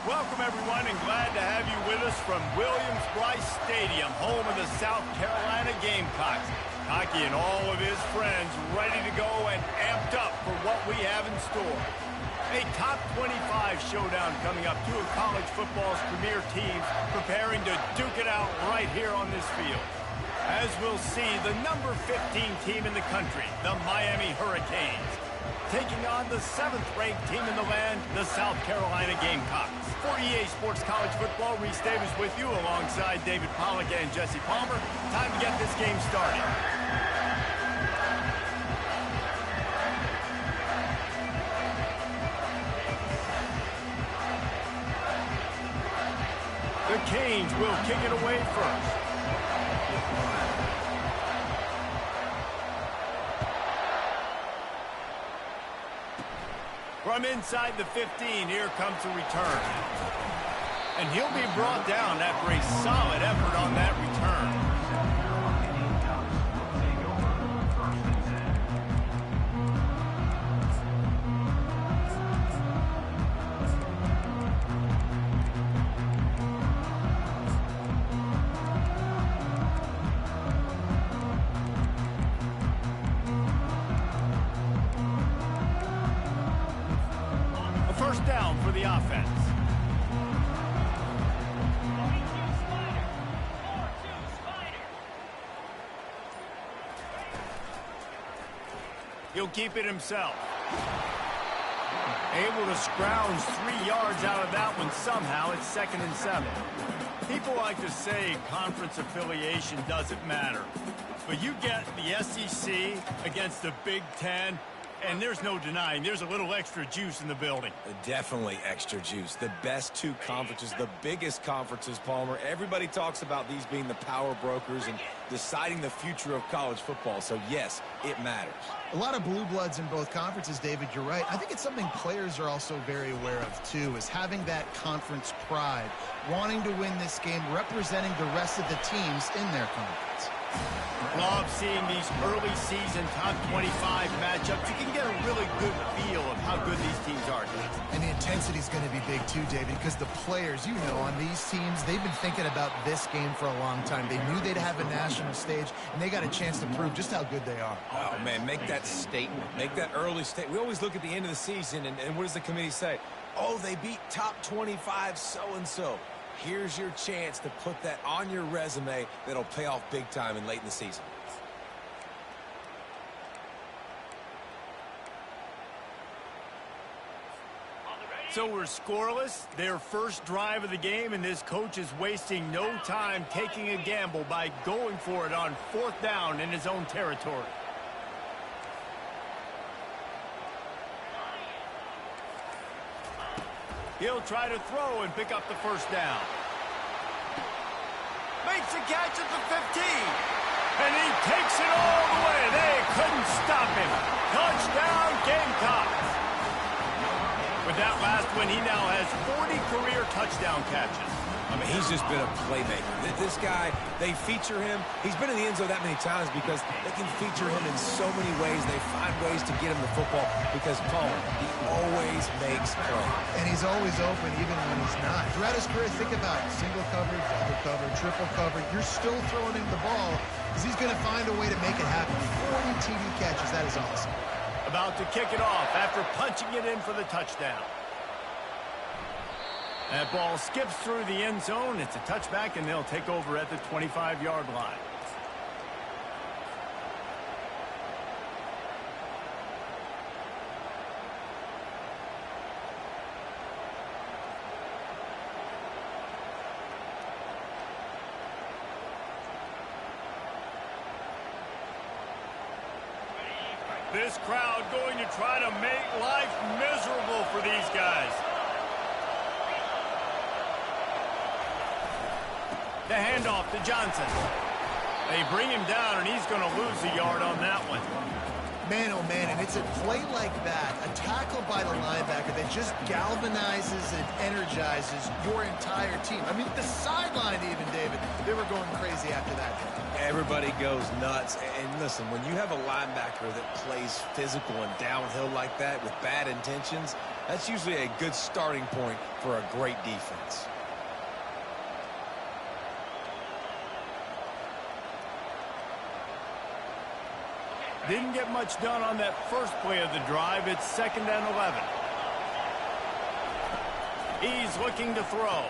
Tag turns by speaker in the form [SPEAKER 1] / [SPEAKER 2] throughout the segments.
[SPEAKER 1] Welcome, everyone, and glad to have you with us from Williams-Brice Stadium, home of the South Carolina Gamecocks. Hockey and all of his friends ready to go and amped up for what we have in store. A top 25 showdown coming up. Two of college football's premier teams preparing to duke it out right here on this field. As we'll see, the number 15 team in the country, the Miami Hurricanes, taking on the 7th-ranked team in the land, the South Carolina Gamecocks. For EA Sports College Football, Reese Davis with you alongside David Pollack and Jesse Palmer. Time to get this game started. The Canes will kick it away first. From inside the 15, here comes the return. And he'll be brought down after a solid effort on that return. First down for the offense. He'll keep it himself. Able to scrounge 3 yards out of that one somehow. It's 2nd and 7. People like to say conference affiliation doesn't matter. But you get the SEC against the Big Ten, and there's no denying there's a little extra juice in the building.
[SPEAKER 2] Definitely extra juice. The best two conferences, the biggest conferences, Palmer. Everybody talks about these being the power brokers and deciding the future of college football. So, yes, it matters.
[SPEAKER 3] A lot of blue bloods in both conferences, David. You're right. I think it's something players are also very aware of, too, is having that conference pride, wanting to win this game, representing the rest of the teams in their conference.
[SPEAKER 1] Love seeing these early season top 25 matchups. You can get a really good feel of how good these teams are.
[SPEAKER 3] And the intensity is going to be big too, David, because the players, you know, on these teams, they've been thinking about this game for a long time. They knew they'd have a national stage, and they got a chance to prove just how good they are.
[SPEAKER 2] Oh, man, make that statement. Make that early statement. We always look at the end of the season, and what does the committee say? Oh, they beat top 25 so-and-so. Here's your chance to put that on your resume that'll pay off big time and late in the season.
[SPEAKER 1] So we're scoreless, their first drive of the game, and this coach is wasting no time taking a gamble by going for it on 4th down in his own territory. He'll try to throw and pick up the first down. Makes a catch at the 15. And he takes it all the way. They couldn't stop him. Touchdown, Gamecocks. With that last one, he now has 40 career touchdown catches.
[SPEAKER 2] I mean, he's just been a playmaker. This guy, they feature him. He's been in the end zone that many times because they can feature him in so many ways. They find ways to get him the football because, Palmer, he always makes plays.
[SPEAKER 3] And he's always open even when he's not. Throughout his career, think about it. Single cover, double cover, triple cover. You're still throwing him the ball because he's going to find a way to make it happen. 40 TD catches. That is awesome.
[SPEAKER 1] About to kick it off after punching it in for the touchdown. That ball skips through the end zone. It's a touchback, and they'll take over at the 25-yard line. This crowd going to try to make life miserable for these guys. The handoff to Johnson. They bring him down, and he's going to lose a yard on that one.
[SPEAKER 3] Man, oh man, and it's a play like that, a tackle by the linebacker that just galvanizes and energizes your entire team. I mean, the sideline even, David, they were going crazy after that.
[SPEAKER 2] Everybody goes nuts. And listen, when you have a linebacker that plays physical and downhill like that with bad intentions, That's usually a good starting point for a great defense.
[SPEAKER 1] Didn't get much done on that first play of the drive. It's 2nd and 11. He's looking to throw.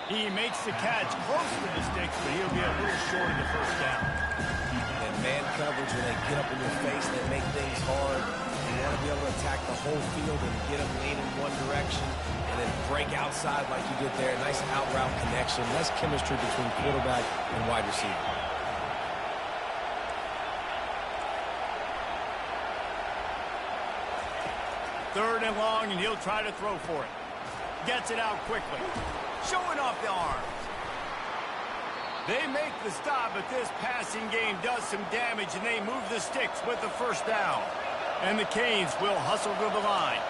[SPEAKER 1] He makes the catch close to the sticks, but he'll be a little short of the first down.
[SPEAKER 2] And man coverage, when they get up in your face, they make things hard. You want to be able to attack the whole field and get them leaning one direction and then break outside like you did there. Nice out route connection. Nice chemistry between quarterback and wide receiver.
[SPEAKER 1] 3rd and long, and he'll try to throw for it. Gets it out quickly. Showing off the arms. They make the stop, but this passing game does some damage, and they move the sticks with the first down. And the Canes will hustle to the line.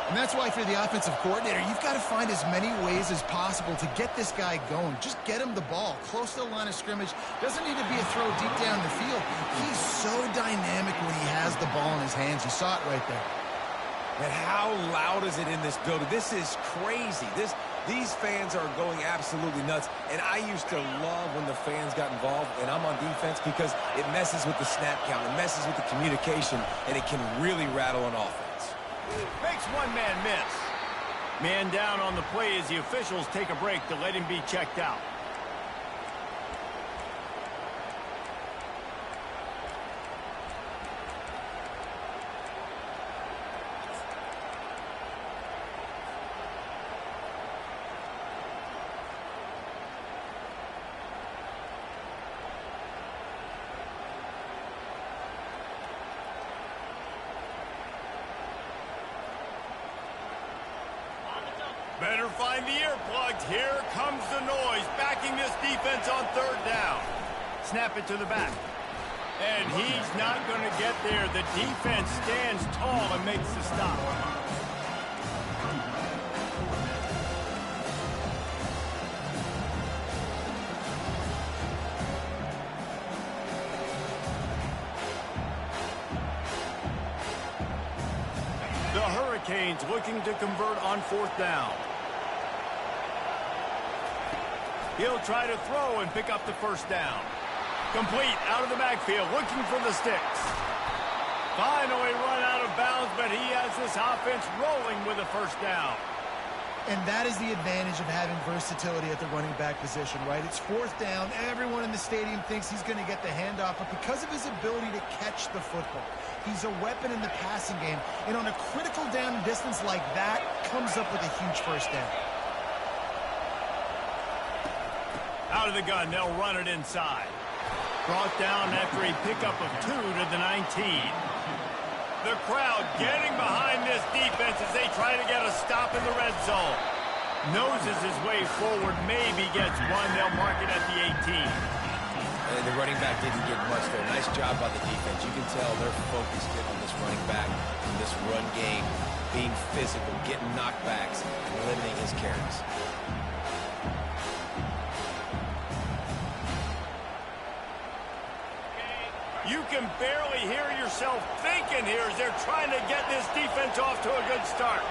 [SPEAKER 3] And that's why, if you're the offensive coordinator, you've got to find as many ways as possible to get this guy going. Just get him the ball close to the line of scrimmage. Doesn't need to be a throw deep down the field. He's so dynamic when he has the ball in his hands. You saw it right there.
[SPEAKER 2] And how loud is it in this building? This is crazy. These fans are going absolutely nuts. And I used to love when the fans got involved, and I'm on defense, because it messes with the snap count. It messes with the communication, and it can really rattle an offense.
[SPEAKER 1] Makes one man miss. Man down on the play as the officials take a break to let him be checked out. Better find the earplugs. Here comes the noise, backing this defense on 3rd down. Snap it to the back. And he's not going to get there. The defense stands tall and makes the stop. The Hurricanes looking to convert on 4th down. He'll try to throw and pick up the first down. Complete out of the backfield, looking for the sticks. Finally run out of bounds, but he has this offense rolling with a first down.
[SPEAKER 3] And that is the advantage of having versatility at the running back position, right? It's 4th down. Everyone in the stadium thinks he's going to get the handoff, but because of his ability to catch the football, he's a weapon in the passing game. And on a critical down distance like that, comes up with a huge first down.
[SPEAKER 1] Out of the gun, they'll run it inside. Brought down after a pickup of 2 to the 19. The crowd getting behind this defense as they try to get a stop in the red zone. Noses his way forward, maybe gets one. They'll mark it at the 18.
[SPEAKER 2] And the running back didn't get much there. Nice job by the defense. You can tell they're focused in on this running back in this run game, being physical, getting knockbacks, and limiting his carries.
[SPEAKER 1] You can barely hear yourself thinking here as they're trying to get this defense off to a good start.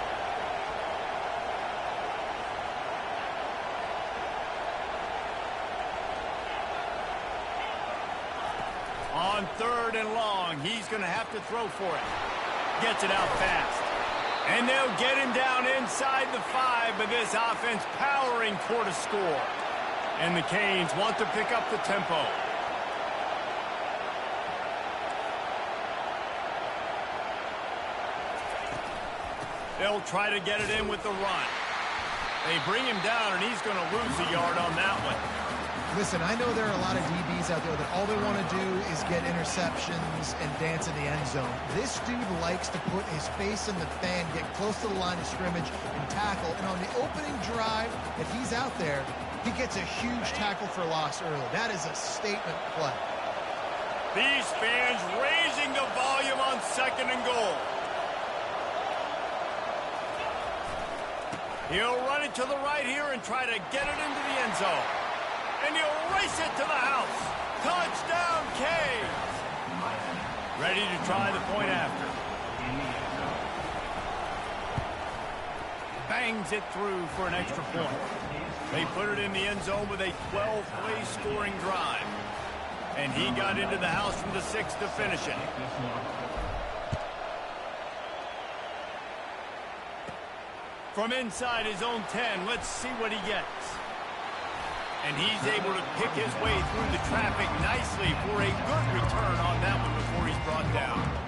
[SPEAKER 1] On 3rd and long, he's going to have to throw for it. Gets it out fast. And they'll get him down inside the 5, but this offense powering toward a score. And the Canes want to pick up the tempo. They'll try to get it in with the run. They bring him down, and he's going to lose a yard on that one.
[SPEAKER 3] Listen, I know there are a lot of DBs out there that all they want to do is get interceptions and dance in the end zone. This dude likes to put his face in the fan, get close to the line of scrimmage, and tackle. And on the opening drive, if he's out there, he gets a huge tackle for loss early. That is a statement play.
[SPEAKER 1] These fans raising the volume on 2nd and goal. He'll run it to the right here and try to get it into the end zone. And he'll race it to the house. Touchdown, Canes. Ready to try the point after. bangs it through for an extra point. They put it in the end zone with a 12-play scoring drive. And he got into the house from the 6 to finish it. From inside his own 10, let's see what he gets. And he's able to pick his way through the traffic nicely for a good return on that one before he's brought down.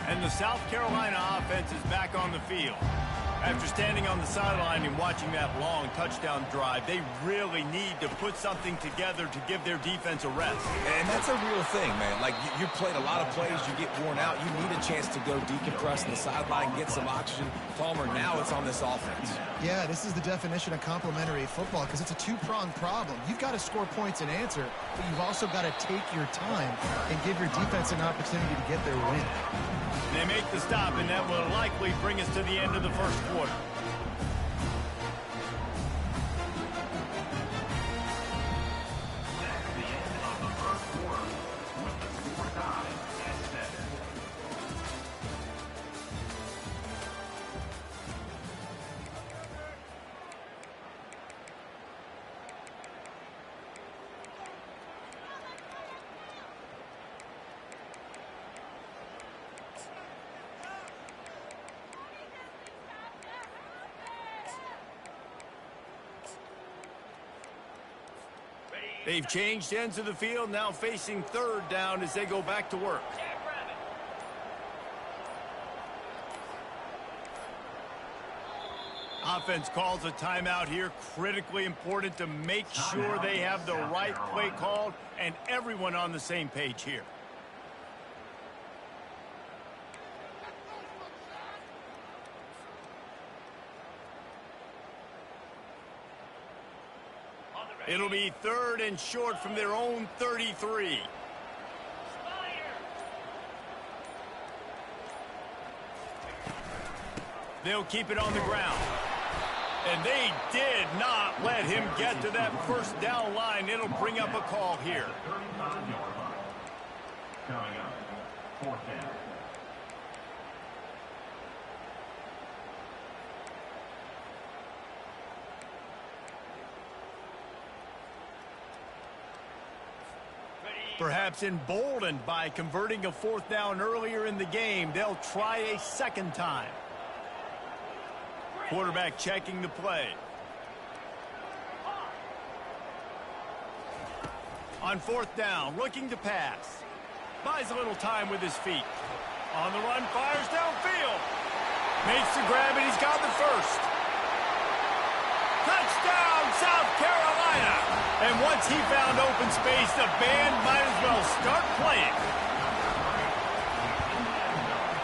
[SPEAKER 1] And the South Carolina offense is back on the field. After standing on the sideline and watching that long touchdown drive, they really need to put something together to give their defense a rest.
[SPEAKER 2] And that's a real thing, man. Like, you played a lot of plays, you get worn out. You need a chance to go decompress on the sideline, get some oxygen. Palmer, now it's on this offense.
[SPEAKER 3] Yeah, this is the definition of complementary football because it's a two-pronged problem. You've got to score points and answer, but you've also got to take your time and give your defense an opportunity to get their win.
[SPEAKER 1] They make the stop, and that will likely bring us to the end of the first quarter. They've changed ends of the field, now facing third down as they go back to work. Offense calls a timeout here. Critically important to make sure they have the right play called and everyone on the same page here. It'll be third and short from their own 33. They'll keep it on the ground. And they did not let him get to that first down line. It'll bring up a call here.
[SPEAKER 4] Coming up, fourth down.
[SPEAKER 1] Perhaps emboldened by converting a fourth down earlier in the game, they'll try a second time. Quarterback checking the play. On fourth down, looking to pass. Buys a little time with his feet. On the run, fires downfield. Makes the grab, and he's got the first. Touchdown, South Carolina! And once he found open space, the band might as well start playing.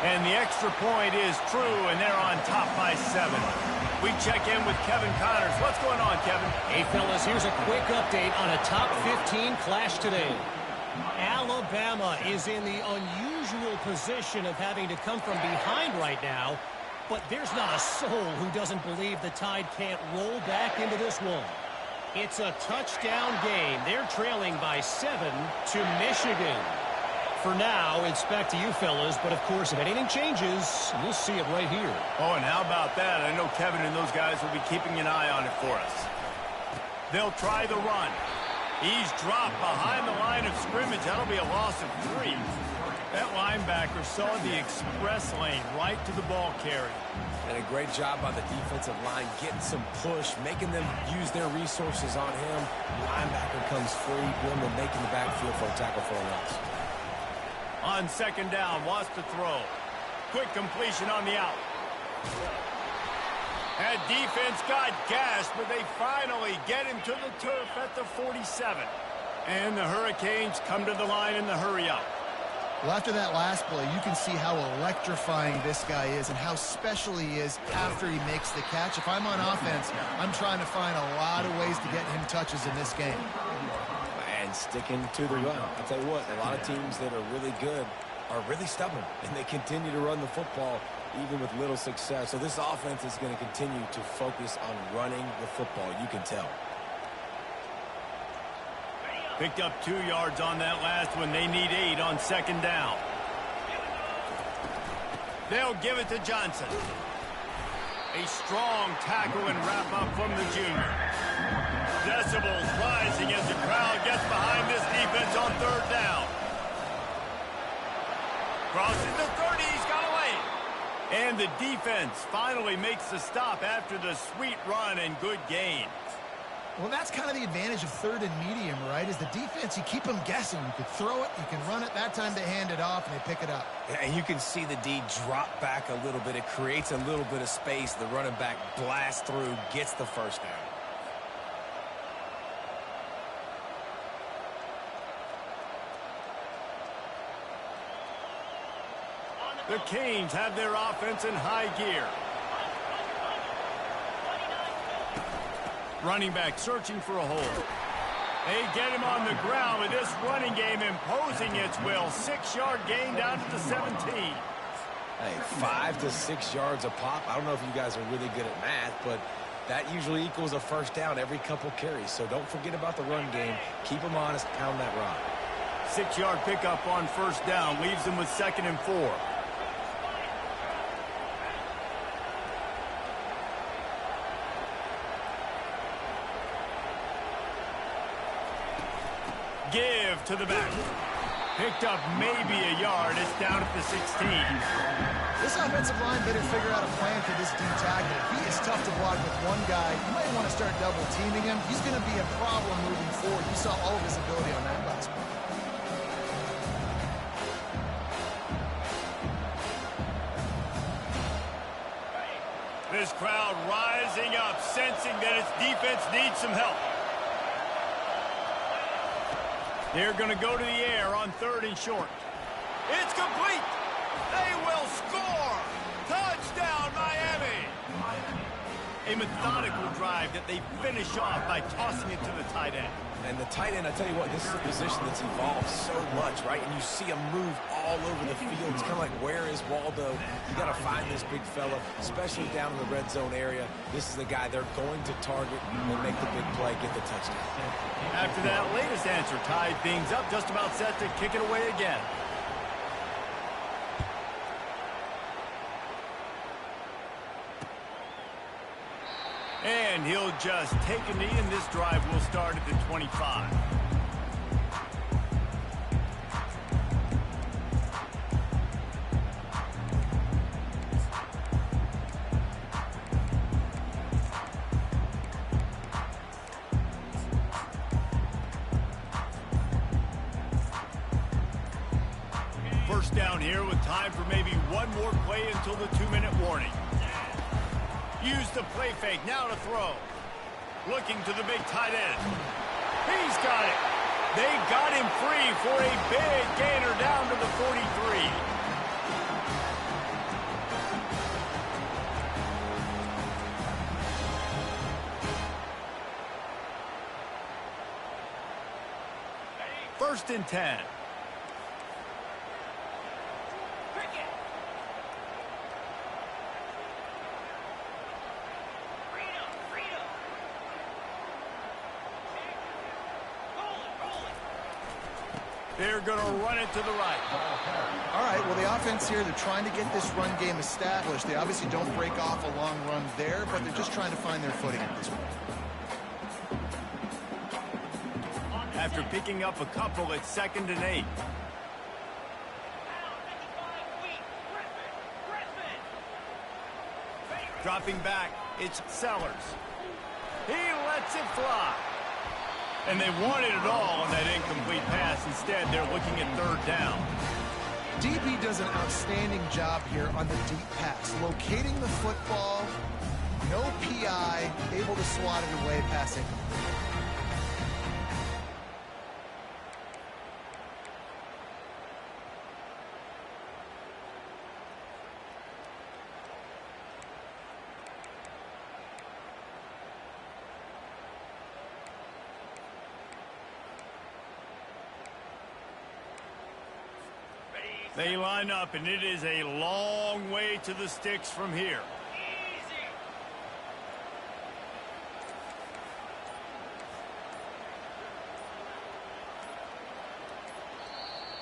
[SPEAKER 1] And the extra point is true, and they're on top by 7. We check in with Kevin Connors. What's going on, Kevin?
[SPEAKER 5] Hey, fellas, here's a quick update on a top 15 clash today. Alabama is in the unusual position of having to come from behind right now, but there's not a soul who doesn't believe the Tide can't roll back into this one. It's a touchdown game. They're trailing by 7 to Michigan. For now, it's back to you fellas, but of course, if anything changes, we'll see it right here.
[SPEAKER 1] Oh, and how about that? I know Kevin and those guys will be keeping an eye on it for us. They'll try the run. He's dropped behind the line of scrimmage. That'll be a loss of 3. That linebacker saw the express lane right to the ball carrier.
[SPEAKER 2] And a great job by the defensive line, getting some push, making them use their resources on him. Linebacker comes free, one to make in the backfield for a tackle for a loss.
[SPEAKER 1] On second down, wants to throw. Quick completion on the out. That defense got gashed, but they finally get him to the turf at the 47. And the Hurricanes come to the line in the hurry-up.
[SPEAKER 3] Well, after that last play, you can see how electrifying this guy is and how special he is after he makes the catch. If I'm on offense, I'm trying to find a lot of ways to get him touches in this game.
[SPEAKER 2] And and sticking to the run. I'll tell you what, a lot of teams that are really good are really stubborn, and they continue to run the football even with little success. So this offense is going to continue to focus on running the football. You can tell.
[SPEAKER 1] Picked up 2 yards on that last one. They need 8 on second down. They'll give it to Johnson. A strong tackle and wrap up from the junior. Decibels rising as the crowd gets behind this defense on third down. Crosses the 30, he's got away. And the defense finally makes the stop after the sweet run and good gain.
[SPEAKER 3] Well, that's kind of the advantage of third and medium, right? Is the defense, you keep them guessing. You can throw it, you can run it. That time they hand it off and they pick it up.
[SPEAKER 2] Yeah, and you can see the D drop back a little bit. It creates a little bit of space. The running back blasts through, gets the first down.
[SPEAKER 1] The Canes have their offense in high gear. Running back searching for a hole. They get him on the ground with this running game imposing its will. 6-yard gain down to the 17.
[SPEAKER 2] Hey, 5 to 6 yards a pop. I don't know if you guys are really good at math, but that usually equals a first down every couple carries. So don't forget about the run game. Keep them honest, pound that rock.
[SPEAKER 1] 6-yard pickup on first down leaves them with 2nd and 4. Give to the back. Picked up maybe a yard. It's down at the 16.
[SPEAKER 3] This offensive line better figure out a plan for this D tackle. He is tough to block with one guy. You might want to start double teaming him. He's going to be a problem moving forward. You saw all of his ability on that last one.
[SPEAKER 1] This crowd rising up, sensing that its defense needs some help. They're going to go to the air on 3rd and short. It's complete. They will score. Touchdown, Miami. A methodical drive that they finish off by tossing it to the tight end.
[SPEAKER 2] And the tight end, I tell you what, this is a position that's evolved so much, right? And you see him move all over the field. It's kind of like, where is Waldo? You got to find this big fella, especially down in the red zone area. This is the guy they're going to target and make the big play, get the touchdown.
[SPEAKER 1] After that latest answer, tied things up, just about set to kick it away again. And he'll just take a knee, and this drive will start at the 25. First down here with time for maybe one more play until the 2-minute warning. Use the play fake, now to throw. Looking to the big tight end. He's got it. They got him free for a big gainer down to the 43. First and 10. They're going to run it to the right.
[SPEAKER 3] All right, well, the offense here, they're trying to get this run game established. They obviously don't break off a long run there, but they're just trying to find their footing at this point.
[SPEAKER 1] After picking up a couple, it's 2nd and 8. Dropping back, it's Sellers. He lets it fly. And they wanted it all on that incomplete pass. Instead, they're looking at 3rd down.
[SPEAKER 3] DB does an outstanding job here on the deep pass. Locating the football, no PI, able to swat it away, passing.
[SPEAKER 1] They line up, and it is a long way to the sticks from here.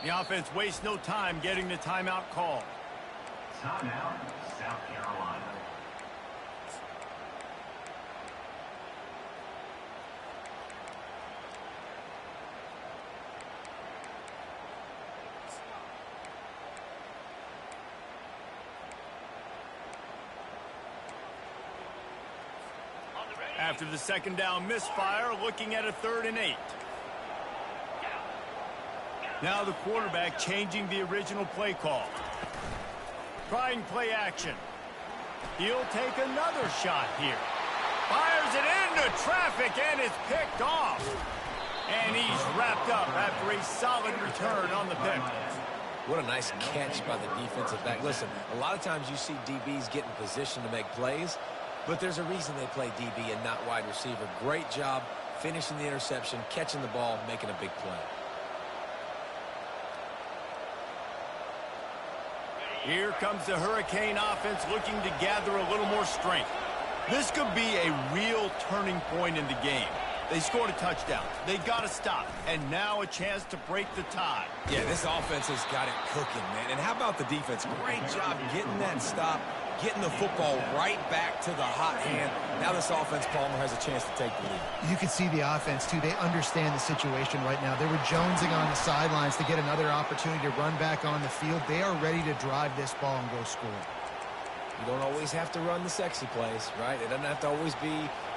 [SPEAKER 1] The offense wastes no time getting the timeout call.
[SPEAKER 4] Timeout, South Carolina.
[SPEAKER 1] After the second down misfire, looking at a 3rd and 8. Now the quarterback changing the original play call. Trying play action. He'll take another shot here. Fires it into traffic, and it's picked off. And he's wrapped up after a solid return on the pick.
[SPEAKER 2] What a nice catch by the defensive back. Listen, a lot of times you see DBs get in position to make plays, but there's a reason they play DB and not wide receiver. Great job finishing the interception, catching the ball, making a big play.
[SPEAKER 1] Here comes the Hurricane offense looking to gather a little more strength. This could be a real turning point in the game. They scored a touchdown. They got to stop. And now a chance to break the tie.
[SPEAKER 2] Yeah, this offense has got it cooking, man. And how about the defense? Great job getting that stop, getting the football right back to the hot hand. Now this offense, Palmer, has a chance to take the lead.
[SPEAKER 3] You can see the offense, too. They understand the situation right now. They were jonesing on the sidelines to get another opportunity to run back on the field. They are ready to drive this ball and go score.
[SPEAKER 2] You don't always have to run the sexy plays, right? It doesn't have to always be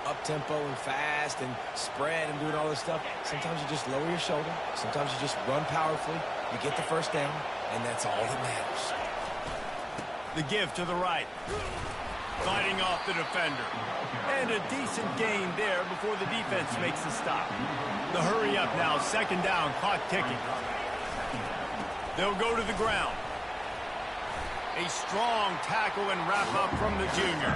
[SPEAKER 2] up-tempo and fast and spread and doing all this stuff. Sometimes you just lower your shoulder. Sometimes you just run powerfully. You get the first down, and that's all that matters.
[SPEAKER 1] The give to the right. Fighting off the defender. And a decent gain there before the defense makes the stop. The hurry up now, 2nd down, clock ticking. They'll go to the ground. A strong tackle and wrap up from the junior.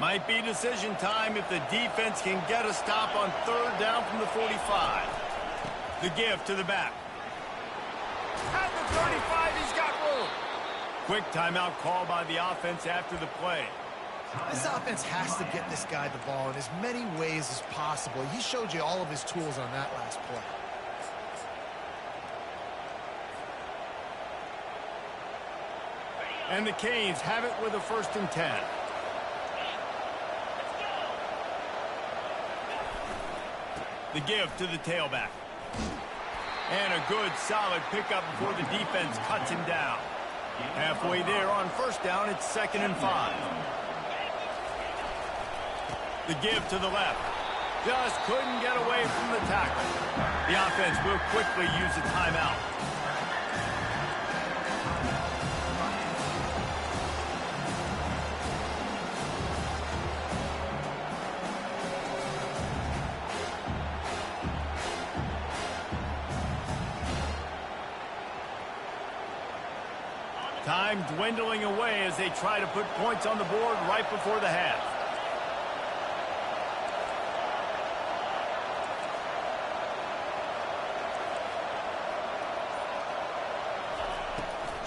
[SPEAKER 1] Might be decision time if the defense can get a stop on 3rd down from the 45. The give to the back. At the 35, he's got room. Quick timeout call by the offense after the play.
[SPEAKER 3] This offense has to get this guy the ball in as many ways as possible. He showed you all of his tools on that last play.
[SPEAKER 1] And the Canes have it with a 1st and 10. The give to the tailback. And a good, solid pickup before the defense cuts him down. Halfway there on 1st down, it's 2nd and 5. The give to the left. Just couldn't get away from the tackle. The offense will quickly use a timeout. Time dwindling away as they try to put points on the board right before the half.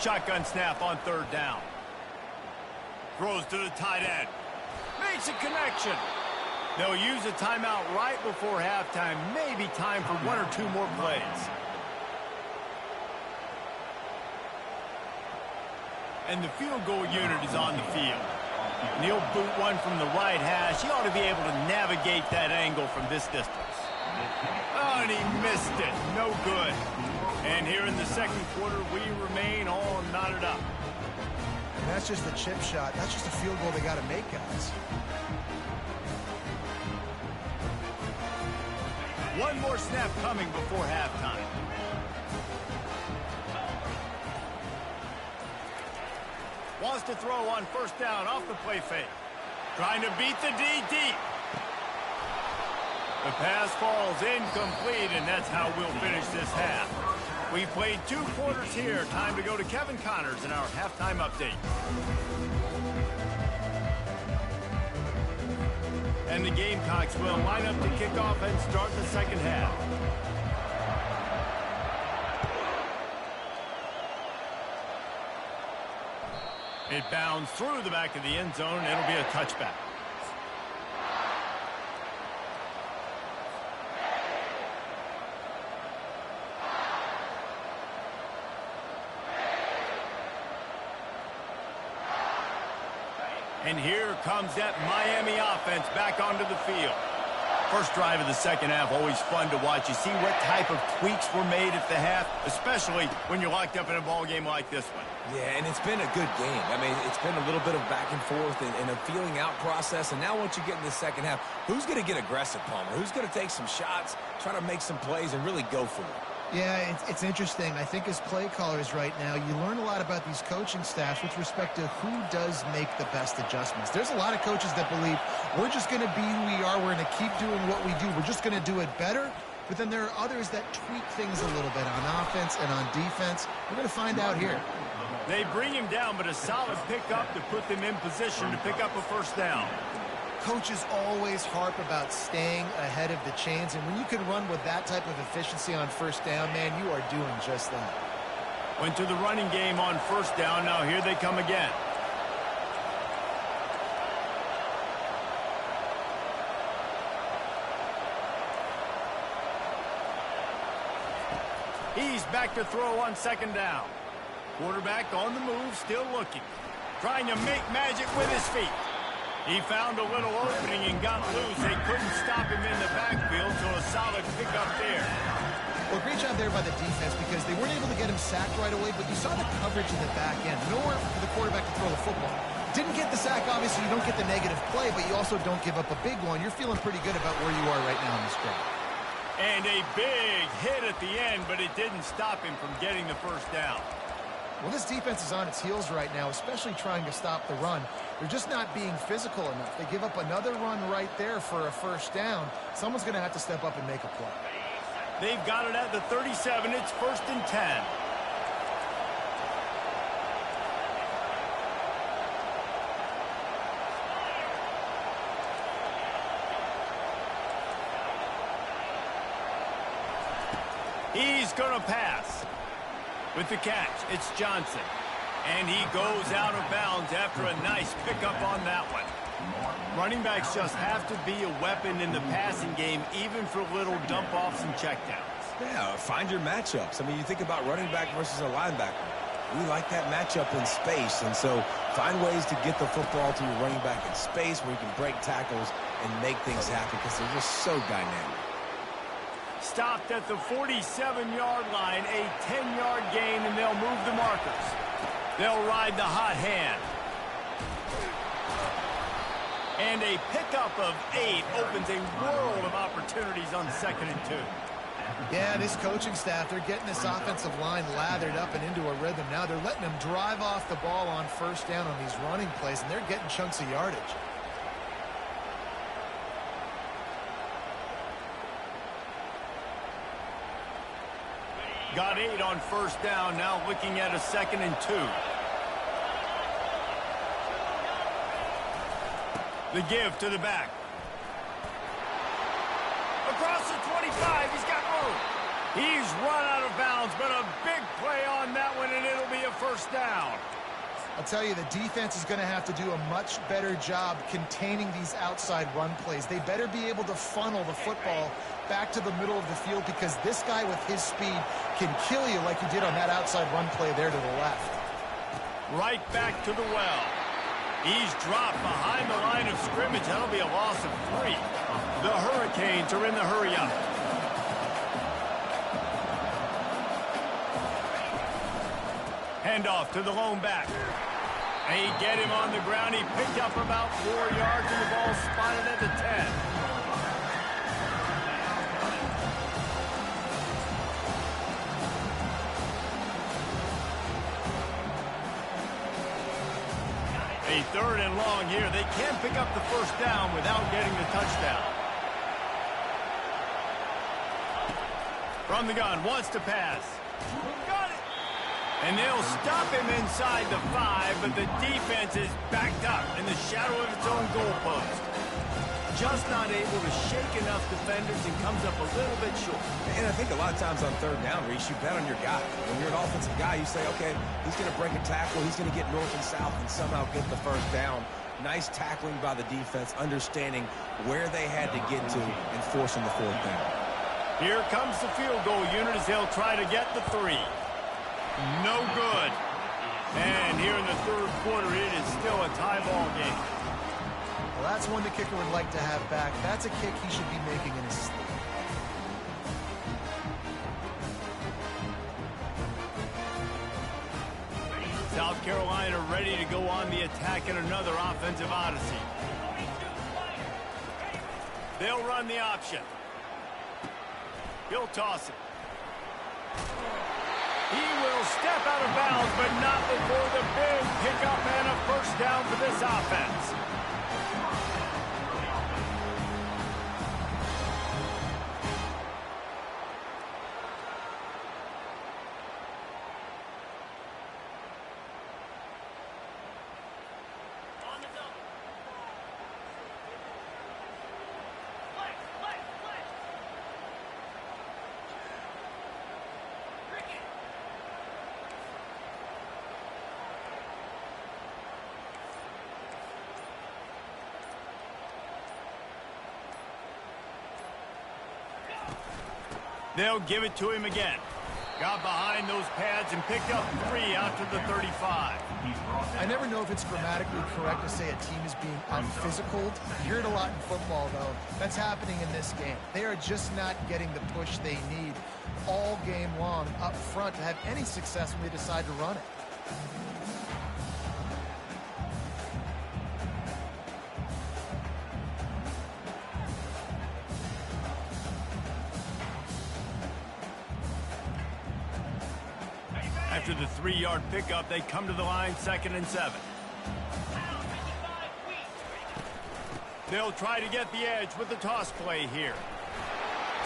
[SPEAKER 1] Shotgun snap on 3rd down. Throws to the tight end. Makes a connection. They'll use a timeout right before halftime. Maybe time for 1 or 2 more plays. And the field goal unit is on the field. And he'll boot one from the right hash. He ought to be able to navigate that angle from this distance. Oh, and he missed it. No good. And here in the 2nd quarter, we remain all knotted up.
[SPEAKER 3] And that's just a chip shot. That's just a field goal they got to make, guys.
[SPEAKER 1] One more snap coming before halftime. Wants to throw on 1st down off the play fake. Trying to beat the D deep. The pass falls incomplete, and that's how we'll finish this half. We've played 2 quarters here. Time to go to Kevin Connors in our halftime update. And the Gamecocks will line up to kick off and start the second half. It bounds through the back of the end zone. It'll be a touchback. And here comes that Miami offense back onto the field. First drive of the second half, always fun to watch. You see what type of tweaks were made at the half, especially when you're locked up in a ball game like this one.
[SPEAKER 2] Yeah, and it's been a good game. I mean, it's been a little bit of back and forth and a feeling out process. And now once you get in the second half, who's going to get aggressive, Palmer? Who's going to take some shots, try to make some plays, and really go for it?
[SPEAKER 3] Yeah, it's interesting. I think as play callers right now, you learn a lot about these coaching staffs with respect to who does make the best adjustments. There's a lot of coaches that believe we're just going to be who we are. We're going to keep doing what we do. We're just going to do it better. But then there are others that tweak things a little bit on offense and on defense. We're going to find out here.
[SPEAKER 1] They bring him down, but a solid pickup to put them in position to pick up a first down.
[SPEAKER 3] Coaches always harp about staying ahead of the chains, and when you can run with that type of efficiency on first down, man, you are doing just that.
[SPEAKER 1] Went to the running game on first down. Now here they come again. He's back to throw on second down. Quarterback on the move, still looking. Trying to make magic with his feet. He found a little opening and got loose. They couldn't stop him in the backfield, so a solid pickup there.
[SPEAKER 3] Well, great job there by the defense because they weren't able to get him sacked right away, but you saw the coverage in the back end. Nowhere for the quarterback to throw the football. Didn't get the sack, obviously. You don't get the negative play, but you also don't give up a big one. You're feeling pretty good about where you are right now in this game.
[SPEAKER 1] And a big hit at the end, but it didn't stop him from getting the first down.
[SPEAKER 3] Well, this defense is on its heels right now, especially trying to stop the run. They're just not being physical enough. They give up another run right there for a first down. Someone's going to have to step up and make a play.
[SPEAKER 1] They've got it at the 37. It's 1st and 10. He's going to pass. With the catch, it's Johnson. And he goes out of bounds after a nice pickup on that one. Running backs just have to be a weapon in the passing game, even for little dump-offs and checkdowns.
[SPEAKER 2] Yeah, find your matchups. I mean, you think about running back versus a linebacker. We like that matchup in space, and so find ways to get the football to your running back in space where you can break tackles and make things happen because they're just so dynamic.
[SPEAKER 1] Stopped at the 47-yard line, a 10-yard gain, and they'll move the markers. They'll ride the hot hand. And a pickup of 8 opens a world of opportunities on 2nd and 2.
[SPEAKER 3] Yeah, this coaching staff, they're getting this offensive line lathered up and into a rhythm. Now they're letting them drive off the ball on first down on these running plays, and they're getting chunks of yardage.
[SPEAKER 1] Got 8 on first down, now looking at a 2nd and 2. The give to the back. Across the 25, he's got room. He's run out of bounds, but a big play on that one, and it'll be a first down.
[SPEAKER 3] I'll tell you, the defense is going to have to do a much better job containing these outside run plays. They better be able to funnel the football back to the middle of the field because this guy with his speed can kill you like he did on that outside run play there to the left.
[SPEAKER 1] Right back to the well. He's dropped behind the line of scrimmage. That'll be a loss of 3. The Hurricanes are in the hurry-up. Handoff to the lone back. They get him on the ground. He picked up about 4 yards, and the ball spotted at the 10. A 3rd and long here. They can't pick up the first down without getting the touchdown. From the gun, wants to pass. Got it! And they'll stop him inside the 5, but the defense is backed up in the shadow of its own goalpost. Just not able to shake enough defenders and comes up a little bit short.
[SPEAKER 2] And I think a lot of times on third down, Reese, you bet on your guy. When you're an offensive guy, you say, okay, he's going to break a tackle, he's going to get north and south and somehow get the first down. Nice tackling by the defense, understanding where they had to get to and forcing the fourth down.
[SPEAKER 1] Here comes the field goal unit as they'll try to get the 3. No good. And here in the third quarter, it is still a tie ball game.
[SPEAKER 3] Well, that's one the kicker would like to have back. That's a kick he should be making in his sleep.
[SPEAKER 1] South Carolina ready to go on the attack in another offensive odyssey. They'll run the option. He'll toss it. He will step out of bounds, but not before the big pickup and a first down for this offense. They'll give it to him again. Got behind those pads and picked up 3 out to the 35.
[SPEAKER 3] I never know if it's grammatically correct to say a team is being unphysical. You hear it a lot in football, though. That's happening in this game. They are just not getting the push they need all game long up front to have any success when they decide to run it.
[SPEAKER 1] After the 3-yard pickup, they come to the line 2nd and 7. They'll try to get the edge with the toss play here.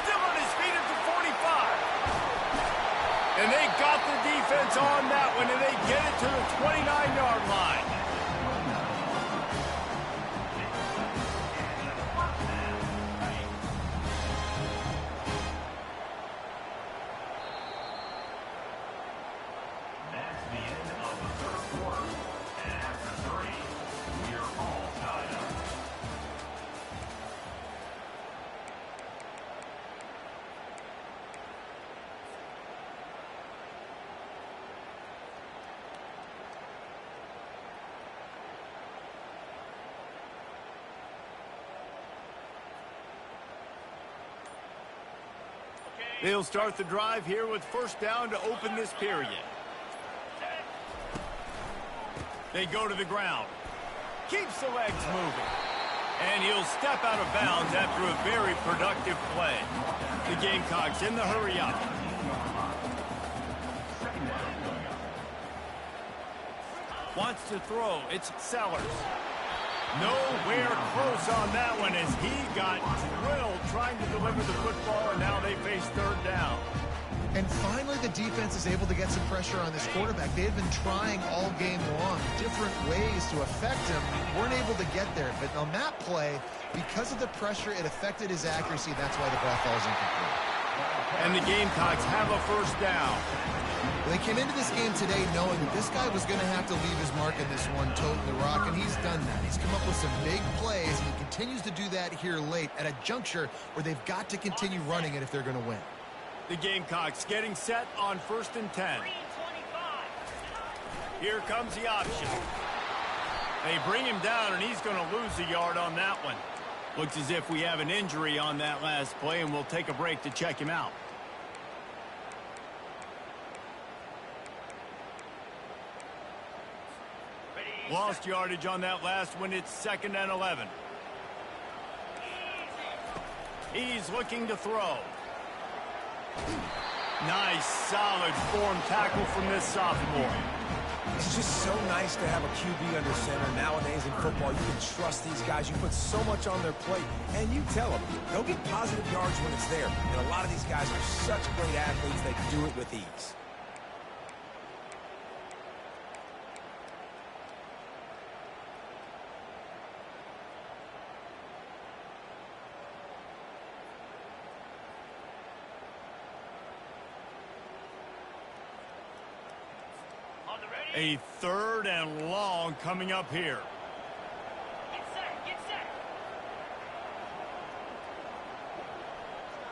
[SPEAKER 1] Still on his feet at the 45. And they got the defense on that one, and they get it to the 29-yard line. They'll start the drive here with first down to open this period. They go to the ground. Keeps the legs moving. And he'll step out of bounds after a very productive play. The Gamecocks in the hurry up. Wants to throw. It's Sellers. Nowhere close on that one as he got drilled trying to deliver the football, and now they face third down.
[SPEAKER 3] And finally, the defense is able to get some pressure on this quarterback. They had been trying all game long different ways to affect him. Weren't able to get there. But on that play, because of the pressure, it affected his accuracy. That's why the ball falls incomplete.
[SPEAKER 1] And the Gamecocks have a first down.
[SPEAKER 3] They came into this game today knowing that this guy was going to have to leave his mark in this one, toting the rock, and he's done that. He's come up with some big plays, and he continues to do that here late at a juncture where they've got to continue running it if they're going to win.
[SPEAKER 1] The Gamecocks getting set on 1st and 10. Here comes the option. They bring him down, and he's going to lose a yard on that one. Looks as if we have an injury on that last play, and we'll take a break to check him out. Lost yardage on that last one. It's 2nd and 11. He's looking to throw. Nice, solid form tackle from this sophomore.
[SPEAKER 2] It's just so nice to have a QB under center. Nowadays in football, you can trust these guys. You put so much on their plate, and you tell them they'll get positive yards when it's there. And a lot of these guys are such great athletes, they do it with ease.
[SPEAKER 1] A 3rd and long coming up here.
[SPEAKER 6] Get set, get set.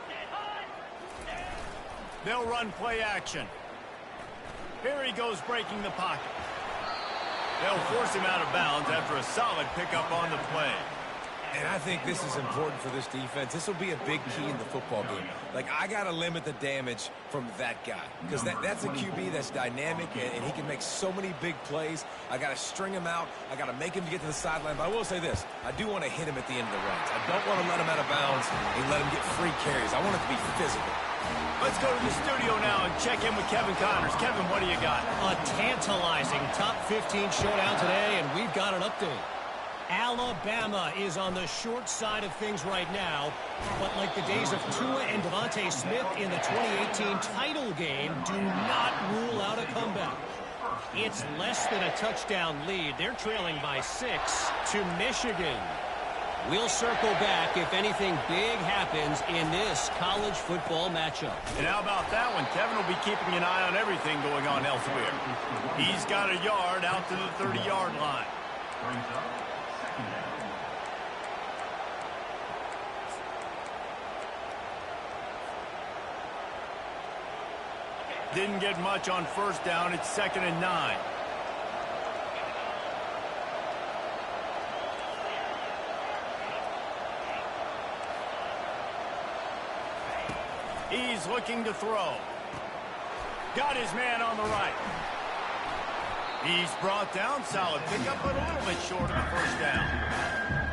[SPEAKER 6] Set high.
[SPEAKER 1] They'll run play action. Here he goes breaking the pocket. They'll force him out of bounds after a solid pickup on the play.
[SPEAKER 2] And I think this is important for this defense. This will be a big key in the football game. Like, I got to limit the damage from that guy. Because that's a QB that's dynamic, and he can make so many big plays. I got to string him out. I got to make him get to the sideline. But I will say this. I do want to hit him at the end of the runs. I don't want to let him out of bounds and let him get free carries. I want it to be physical.
[SPEAKER 1] Let's go to the studio now and check in with Kevin Connors. Kevin, what do you got?
[SPEAKER 5] A tantalizing top 15 showdown today, and we've got an update. Alabama is on the short side of things right now, but like the days of Tua and Devontae Smith in the 2018 title game, do not rule out a comeback. It's less than a touchdown lead. They're trailing by 6 to Michigan. We'll circle back if anything big happens in this college football matchup.
[SPEAKER 1] And how about that one? Kevin will be keeping an eye on everything going on elsewhere. He's got a yard out to the 30-yard line.
[SPEAKER 4] Brings up second down.
[SPEAKER 1] Didn't get much on first down. It's 2nd and 9. He's looking to throw. Got his man on the right. He's brought down. Solid pickup, but a little bit short of the first down.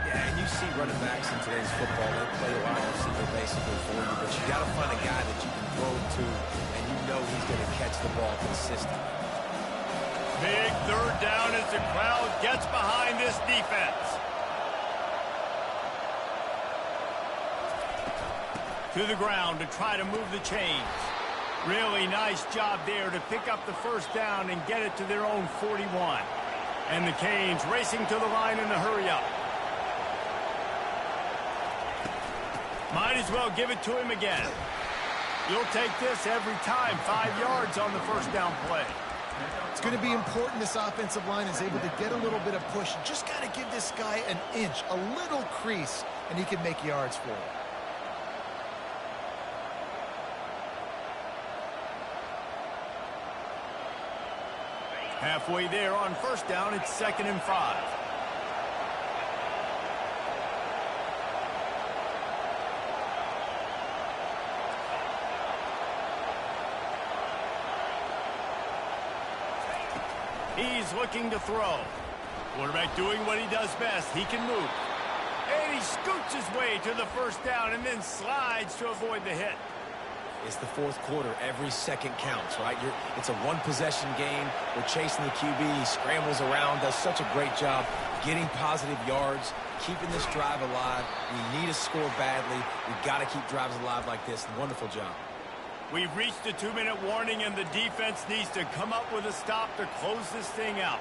[SPEAKER 2] Yeah, and you see running backs in today's football, they play a wide receiver basically for you, but you got to find a guy that you can throw to, and you know he's going to catch the ball consistently.
[SPEAKER 1] Big 3rd down as the crowd gets behind this defense. To the ground to try to move the chains. Really nice job there to pick up the first down and get it to their own 41. And the Canes racing to the line in the hurry-up. Might as well give it to him again. You'll take this every time. 5 yards on the first down play.
[SPEAKER 3] It's going to be important this offensive line is able to get a little bit of push. Just got to give this guy an inch, a little crease, and he can make yards for it.
[SPEAKER 1] Halfway there on first down, it's 2nd and 5. He's looking to throw. Quarterback doing what he does best. He can move. And he scoots his way to the first down and then slides to avoid the hit.
[SPEAKER 2] It's the 4th quarter. Every second counts, right? It's a one-possession game. We're chasing the QB. He scrambles around, does such a great job getting positive yards, keeping this drive alive. We need to score badly. We've got to keep drives alive like this. Wonderful job.
[SPEAKER 1] We've reached the 2-minute warning, and the defense needs to come up with a stop to close this thing out.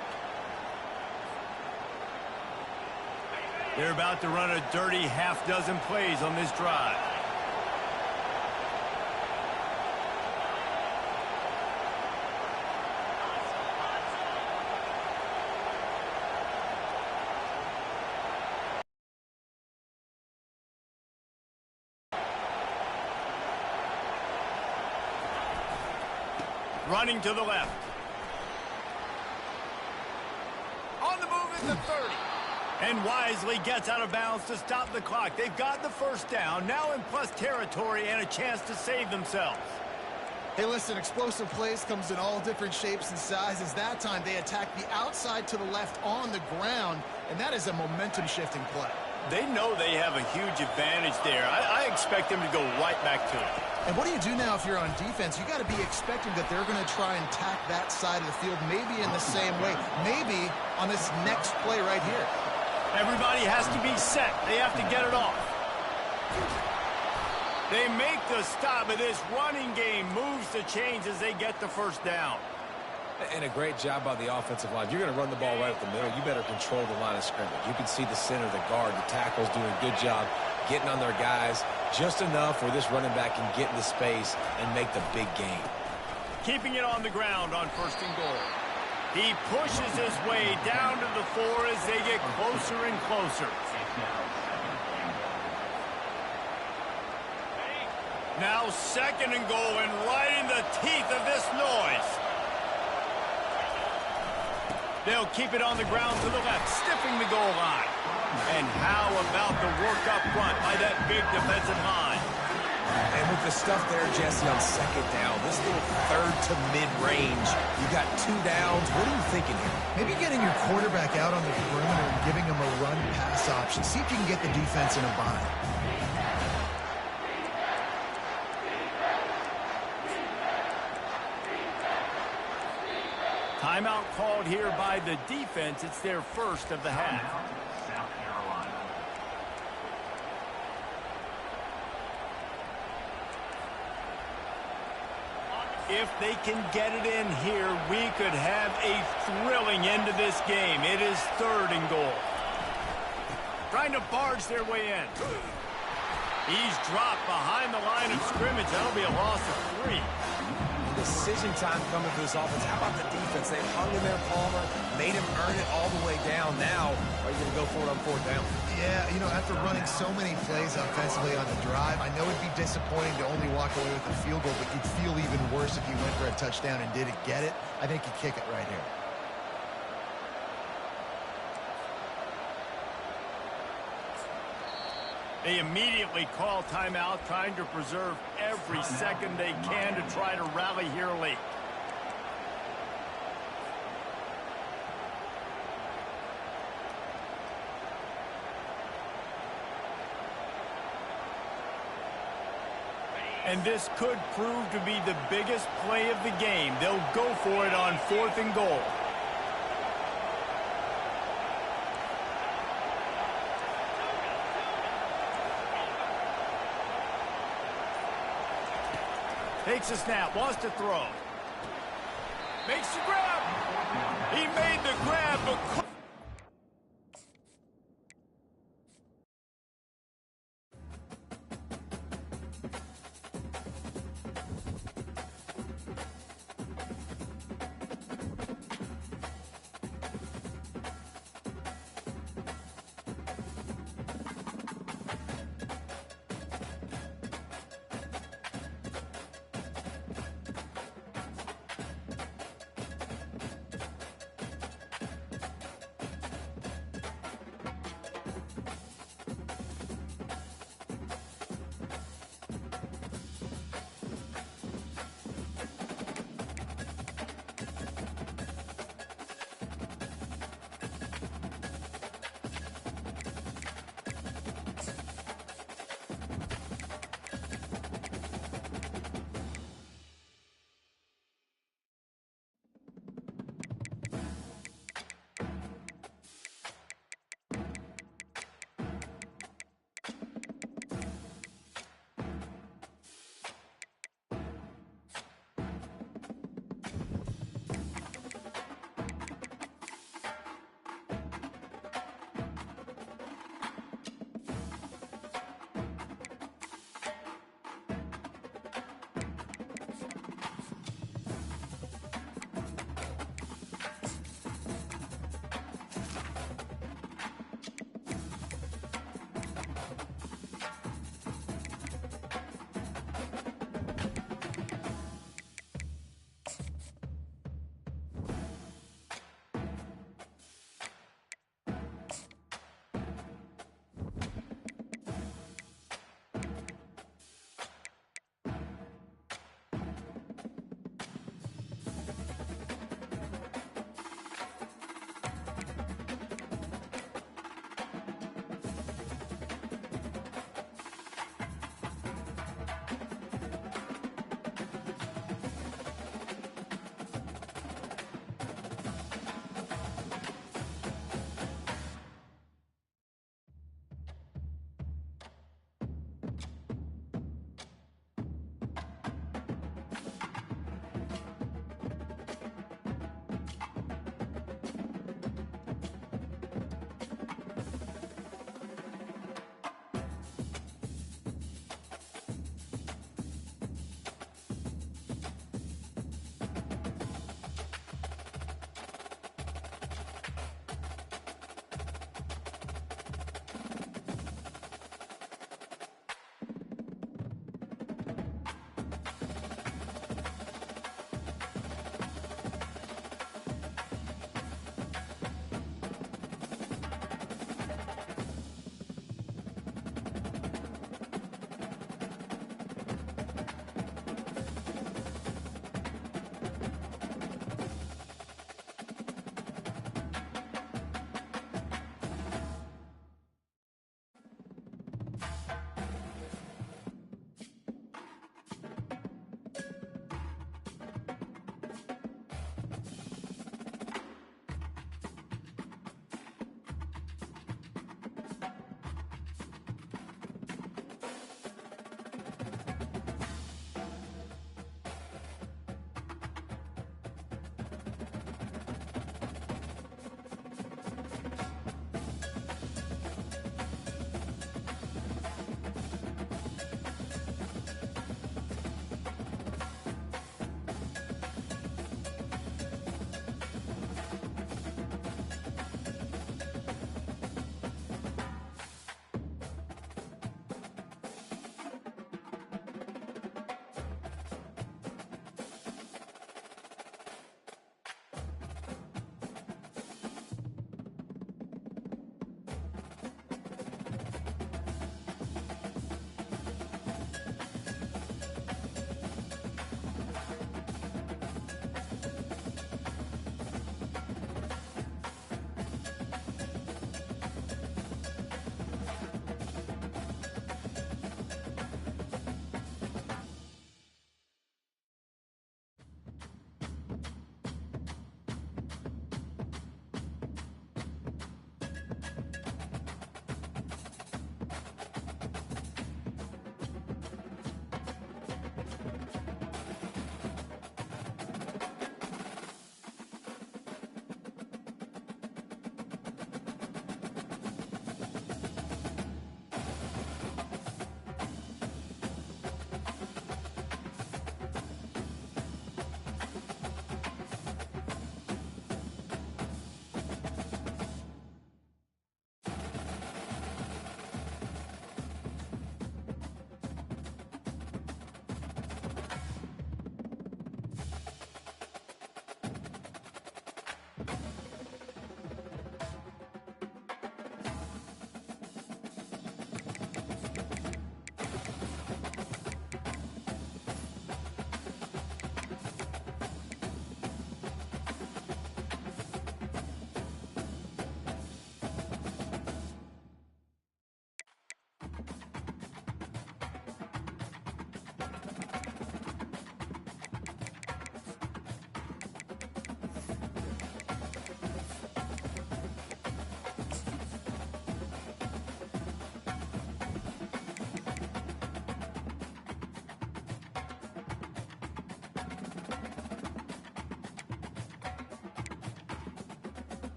[SPEAKER 1] They're about to run a dirty half-dozen plays on this drive. Running to the left. On the move at the 30. And wisely gets out of bounds to stop the clock. They've got the first down, now in plus territory and a chance to save themselves.
[SPEAKER 3] Hey, listen, explosive plays comes in all different shapes and sizes. That time they attack the outside to the left on the ground, and that is a momentum-shifting play.
[SPEAKER 1] They know they have a huge advantage there. I expect them to go right back to it.
[SPEAKER 3] And what do you do now if you're on defense? You got to be expecting that they're going to try and tack that side of the field, maybe in the same way, maybe on this next play right here.
[SPEAKER 1] Everybody has to be set. They have to get it off. They make the stop, but this running game moves the chains as they get the first down.
[SPEAKER 2] And a great job by the offensive line. You're going to run the ball right up the middle. You better control the line of scrimmage. You can see the center, the guard, the tackles doing a good job getting on their guys just enough where this running back can get into space and make the big game.
[SPEAKER 1] Keeping it on the ground on 1st and goal. He pushes his way down to the 4 as they get closer and closer. Now 2nd and goal, and right in the teeth of this noise. They'll keep it on the ground to the left, stiffing the goal line. And how about the work up front by that big defensive line?
[SPEAKER 2] And with the stuff there, Jesse, on 2nd down, this little 3rd to mid-range, you got 2 downs. What are you thinking here?
[SPEAKER 3] Maybe getting your quarterback out on the perimeter and giving him a run-pass option. See if you can get the defense in a bind.
[SPEAKER 1] Timeout called here by the defense. It's their first of the half.
[SPEAKER 4] South Carolina.
[SPEAKER 1] If they can get it in here, we could have a thrilling end to this game. It is 3rd and goal. Trying to barge their way in. He's dropped behind the line of scrimmage. That'll be a loss of 3.
[SPEAKER 2] Decision time coming for this offense. How about the defense? They hung in there, Palmer, made him earn it all the way down. Now, are you going to go for it on 4th down?
[SPEAKER 3] Yeah, you know, after running so many plays offensively on the drive, I know it'd be disappointing to only walk away with a field goal, but you'd feel even worse if you went for a touchdown and didn't get it. I think you kick it right here.
[SPEAKER 1] They immediately call timeout, trying to preserve every second they can to try to rally here late. And this could prove to be the biggest play of the game. They'll go for it on 4th and goal. Takes a snap, wants to throw. Makes the grab. He made the grab, but